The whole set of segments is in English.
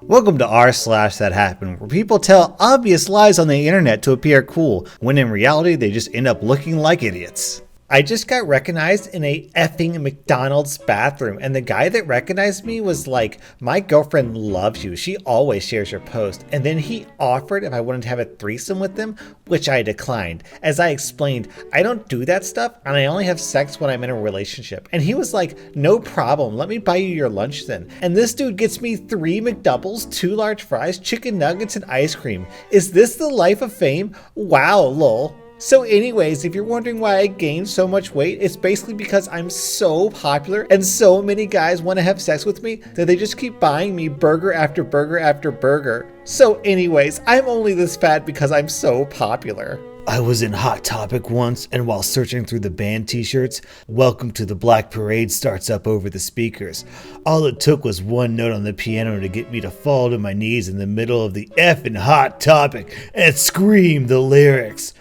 Welcome to rSlash That Happened, where people tell obvious lies on the internet to appear cool, when in reality they just end up looking like idiots. I just got recognized in a effing McDonald's bathroom, and the guy that recognized me was like, "My girlfriend loves you, she always shares your post." And then he offered if I wanted to have a threesome with him, which I declined. As I explained, I don't do that stuff, and I only have sex when I'm in a relationship. And he was like, "No problem, let me buy you your lunch then." And this dude gets me 3 McDoubles, 2 large fries, chicken nuggets, and ice cream. Is this the life of fame? Wow, lol. So anyways, if you're wondering why I gained so much weight, it's basically because I'm so popular and so many guys want to have sex with me that they just keep buying me burger after burger after burger. So anyways, I'm only this fat because I'm so popular. I was in Hot Topic once, and while searching through the band t-shirts, "Welcome to the Black Parade" starts up over the speakers. All it took was one note on the piano to get me to fall to my knees in the middle of the effing Hot Topic and scream the lyrics.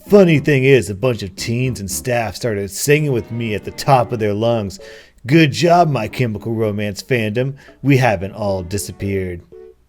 Funny thing is, a bunch of teens and staff started singing with me at the top of their lungs. Good job, My Chemical Romance fandom. We haven't all disappeared.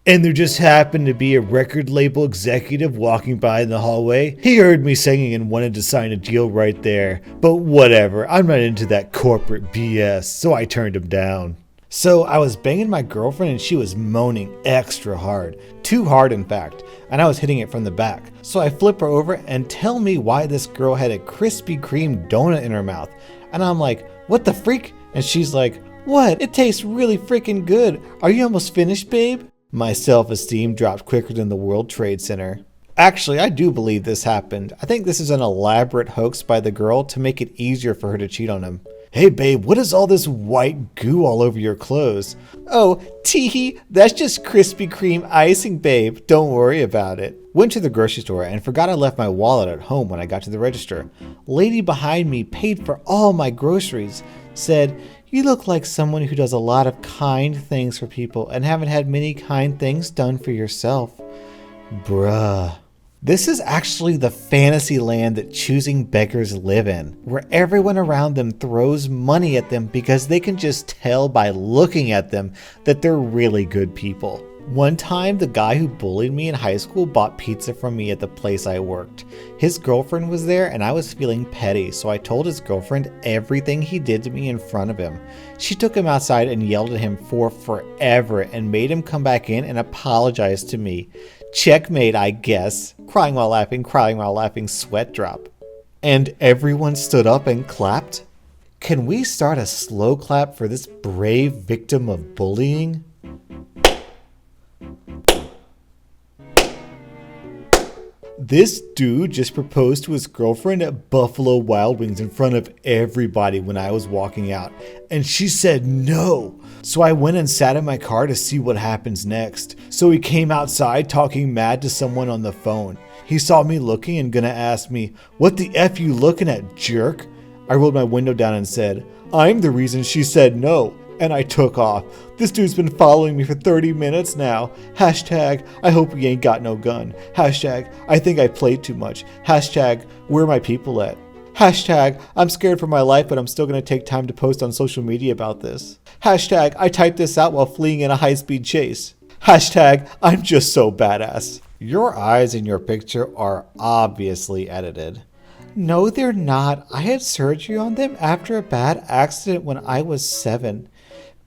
And there just happened to be a record label executive walking by in the hallway. He heard me singing and wanted to sign a deal right there. But whatever, I'm not into that corporate BS, so I turned him down. So I was banging my girlfriend and she was moaning extra hard. Too hard, in fact. And I was hitting it from the back. So I flip her over and tell me why this girl had a Krispy Kreme donut in her mouth. And I'm like, "What the freak?" And she's like, "What? It tastes really freaking good. Are you almost finished, babe?" My self-esteem dropped quicker than the World Trade Center. Actually, I do believe this happened. I think this is an elaborate hoax by the girl to make it easier for her to cheat on him. "Hey babe, what is all this white goo all over your clothes?" "Oh, teehee, that's just Krispy Kreme icing, babe. Don't worry about it." Went to the grocery store and forgot I left my wallet at home when I got to the register. Lady behind me paid for all my groceries. Said, "You look like someone who does a lot of kind things for people and haven't had many kind things done for yourself." Bruh. This is actually the fantasy land that choosing beggars live in, where everyone around them throws money at them because they can just tell by looking at them that they're really good people. One time, the guy who bullied me in high school bought pizza from me at the place I worked. His girlfriend was there and I was feeling petty, so I told his girlfriend everything he did to me in front of him. She took him outside and yelled at him for forever and made him come back in and apologize to me. Checkmate, I guess. Crying while laughing, sweat drop. And everyone stood up and clapped? Can we start a slow clap for this brave victim of bullying? This dude just proposed to his girlfriend at Buffalo Wild Wings in front of everybody when I was walking out, and she said no. So I went and sat in my car to see what happens next. So he came outside talking mad to someone on the phone. He saw me looking and gonna ask me, "What the F you looking at, jerk?" I rolled my window down and said, "I'm the reason she said no." And I took off. This dude's been following me for 30 minutes now. Hashtag, I hope he ain't got no gun. Hashtag, I think I played too much. Hashtag, where are my people at? Hashtag, I'm scared for my life, but I'm still going to take time to post on social media about this. Hashtag, I typed this out while fleeing in a high-speed chase. Hashtag, I'm just so badass. Your eyes in your picture are obviously edited. No, they're not. I had surgery on them after a bad accident when I was 7.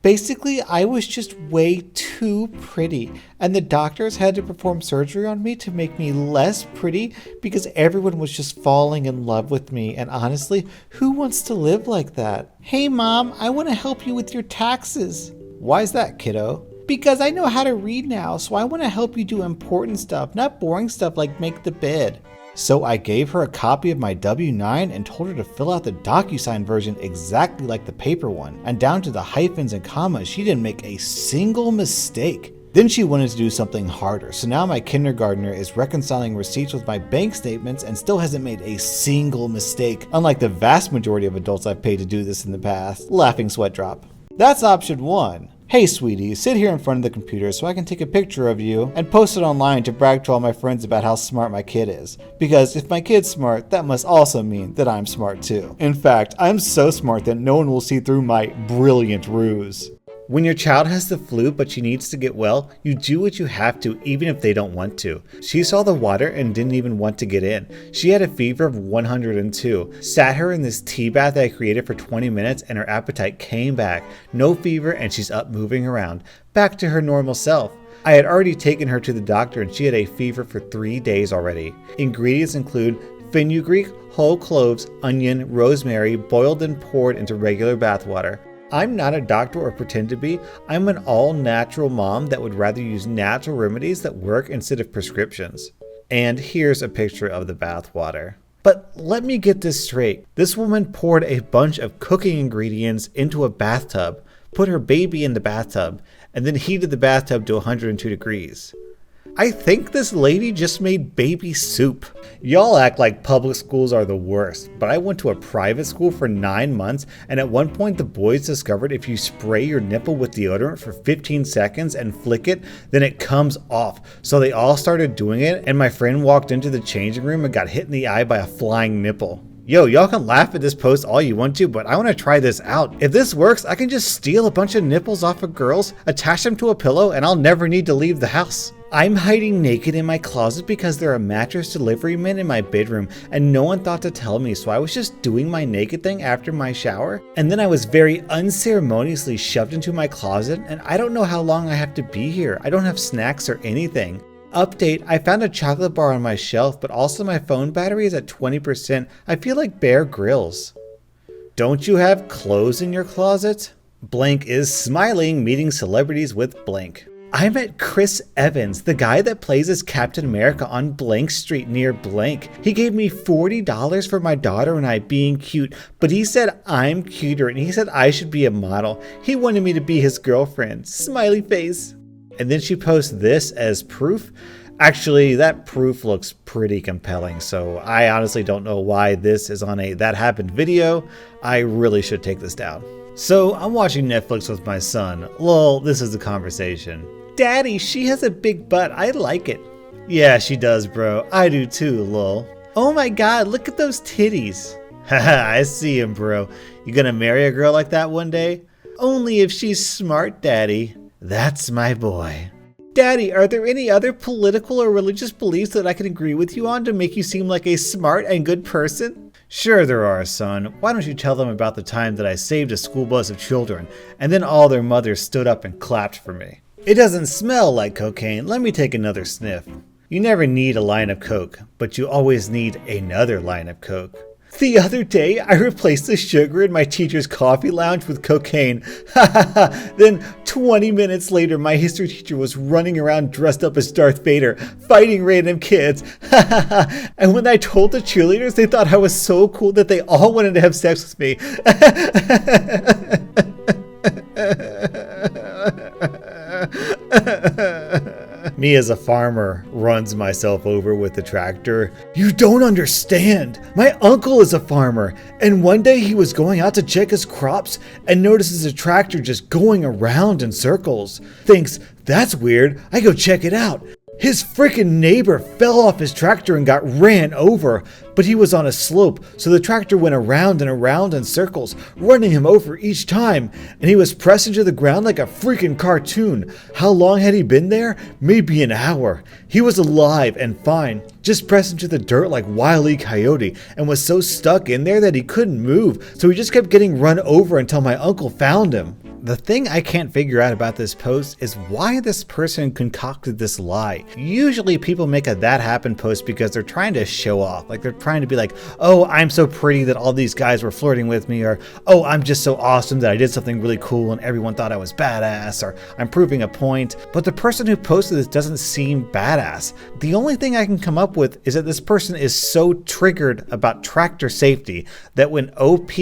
Basically, I was just way too pretty, and the doctors had to perform surgery on me to make me less pretty because everyone was just falling in love with me, and honestly, who wants to live like that? Hey mom, I want to help you with your taxes. Why's that, kiddo? Because I know how to read now, so I want to help you do important stuff, not boring stuff like make the bed. So I gave her a copy of my W-9 and told her to fill out the DocuSign version exactly like the paper one, and down to the hyphens and commas, she didn't make a single mistake. Then she wanted to do something harder, so now my kindergartner is reconciling receipts with my bank statements and still hasn't made a single mistake, unlike the vast majority of adults I've paid to do this in the past. Laughing sweat drop. That's option 1. Hey sweetie, sit here in front of the computer so I can take a picture of you and post it online to brag to all my friends about how smart my kid is. Because if my kid's smart, that must also mean that I'm smart too. In fact, I'm so smart that no one will see through my brilliant ruse. When your child has the flu but she needs to get well, you do what you have to even if they don't want to. She saw the water and didn't even want to get in. She had a fever of 102. Sat her in this tea bath that I created for 20 minutes and her appetite came back. No fever and she's up moving around. Back to her normal self. I had already taken her to the doctor and she had a fever for 3 days already. Ingredients include fenugreek, whole cloves, onion, rosemary, boiled and poured into regular bath water. I'm not a doctor or pretend to be. I'm an all-natural mom that would rather use natural remedies that work instead of prescriptions. And here's a picture of the bath water. But let me get this straight. This woman poured a bunch of cooking ingredients into a bathtub, put her baby in the bathtub, and then heated the bathtub to 102 degrees. I think this lady just made baby soup. Y'all act like public schools are the worst, but I went to a private school for 9 months, and at one point the boys discovered if you spray your nipple with deodorant for 15 seconds and flick it, then it comes off. So they all started doing it, and my friend walked into the changing room and got hit in the eye by a flying nipple. Yo, y'all can laugh at this post all you want to, but I want to try this out. If this works, I can just steal a bunch of nipples off of girls, attach them to a pillow, and I'll never need to leave the house. I'm hiding naked in my closet because there are mattress delivery men in my bedroom and no one thought to tell me, so I was just doing my naked thing after my shower, and then I was very unceremoniously shoved into my closet, and I don't know how long I have to be here. I don't have snacks or anything. Update, I found a chocolate bar on my shelf, but also my phone battery is at 20%. I feel like Bear Grylls. Don't you have clothes in your closet? Blank is smiling, meeting celebrities with blank. I met Chris Evans, the guy that plays as Captain America on Blank Street near blank. He gave me $40 for my daughter and I being cute, but he said I'm cuter and he said I should be a model. He wanted me to be his girlfriend. Smiley face. And then she posts this as proof. Actually, that proof looks pretty compelling, so I honestly don't know why this is on a That Happened video. I really should take this down. So I'm watching Netflix with my son. Lol, this is the conversation. Daddy, she has a big butt. I like it. Yeah, she does, bro. I do too, lol. Oh my god, look at those titties. Haha, I see him, bro. You gonna marry a girl like that one day? Only if she's smart, Daddy. That's my boy. Daddy, are there any other political or religious beliefs that I can agree with you on to make you seem like a smart and good person? Sure there are, son. Why don't you tell them about the time that I saved a school bus of children, and then all their mothers stood up and clapped for me. It doesn't smell like cocaine. Let me take another sniff. You never need a line of coke, but you always need another line of coke. The other day, I replaced the sugar in my teacher's coffee lounge with cocaine. Then 20 minutes later, my history teacher was running around dressed up as Darth Vader, fighting random kids. And when I told the cheerleaders, they thought I was so cool that they all wanted to have sex with me. Me as a farmer runs myself over with the tractor. You don't understand. My uncle is a farmer, and one day he was going out to check his crops and notices a tractor just going around in circles. Thinks, that's weird, I go check it out. His freaking neighbor fell off his tractor and got ran over, but he was on a slope, so the tractor went around and around in circles, running him over each time, and he was pressed into the ground like a freaking cartoon. How long had he been there? Maybe an hour. He was alive and fine, just pressed into the dirt like Wile E. Coyote, and was so stuck in there that he couldn't move, so he just kept getting run over until my uncle found him. The thing I can't figure out about this post is why this person concocted this lie. Usually people make a That Happened post because they're trying to show off. Like they're trying to be like, oh, I'm so pretty that all these guys were flirting with me, or oh, I'm just so awesome that I did something really cool and everyone thought I was badass, or I'm proving a point. But the person who posted this doesn't seem badass. The only thing I can come up with is that this person is so triggered about tractor safety that when OP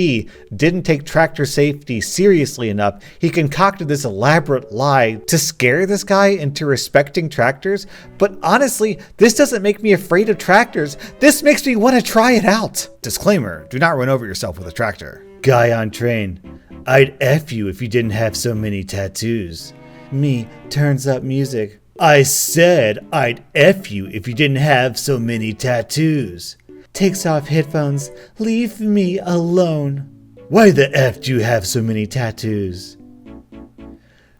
didn't take tractor safety seriously enough, he concocted this elaborate lie to scare this guy into respecting tractors. But honestly, this doesn't make me afraid of tractors. This makes me want to try it out. Disclaimer, do not run over yourself with a tractor. Guy on train. I'd F you if you didn't have so many tattoos. Me turns up music. I said I'd F you if you didn't have so many tattoos. Takes off headphones. Leave me alone. Why the F do you have so many tattoos?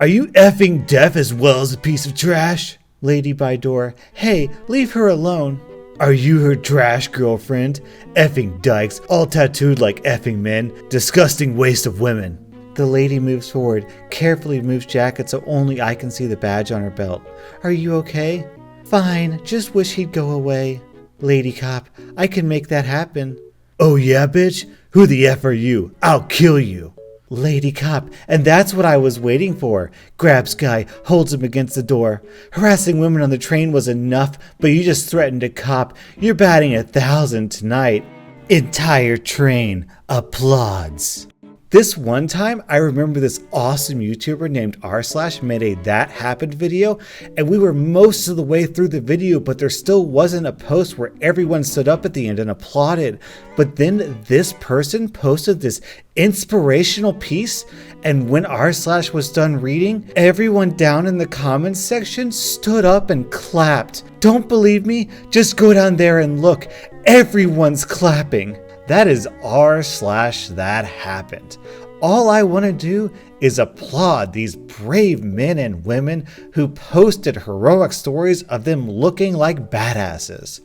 Are you effing deaf as well as a piece of trash? Lady by door. Hey, leave her alone. Are you her trash girlfriend? Effing dykes, all tattooed like effing men. Disgusting waste of women. The lady moves forward, carefully moves jacket so only I can see the badge on her belt. Are you okay? Fine, just wish he'd go away. Lady cop, I can make that happen. Oh yeah, bitch? Who the F are you? I'll kill you. Lady cop, and that's what I was waiting for. Grabs guy, holds him against the door. Harassing women on the train was enough, but you just threatened a cop. You're batting 1,000 tonight. Entire train applauds. This one time, I remember this awesome YouTuber named rSlash made a That Happened video, and we were most of the way through the video, but there still wasn't a post where everyone stood up at the end and applauded. But then this person posted this inspirational piece, and when rSlash was done reading, everyone down in the comments section stood up and clapped. Don't believe me? Just go down there and look. Everyone's clapping. That is rSlash_Thathappened. All I want to do is applaud these brave men and women who posted heroic stories of them looking like badasses.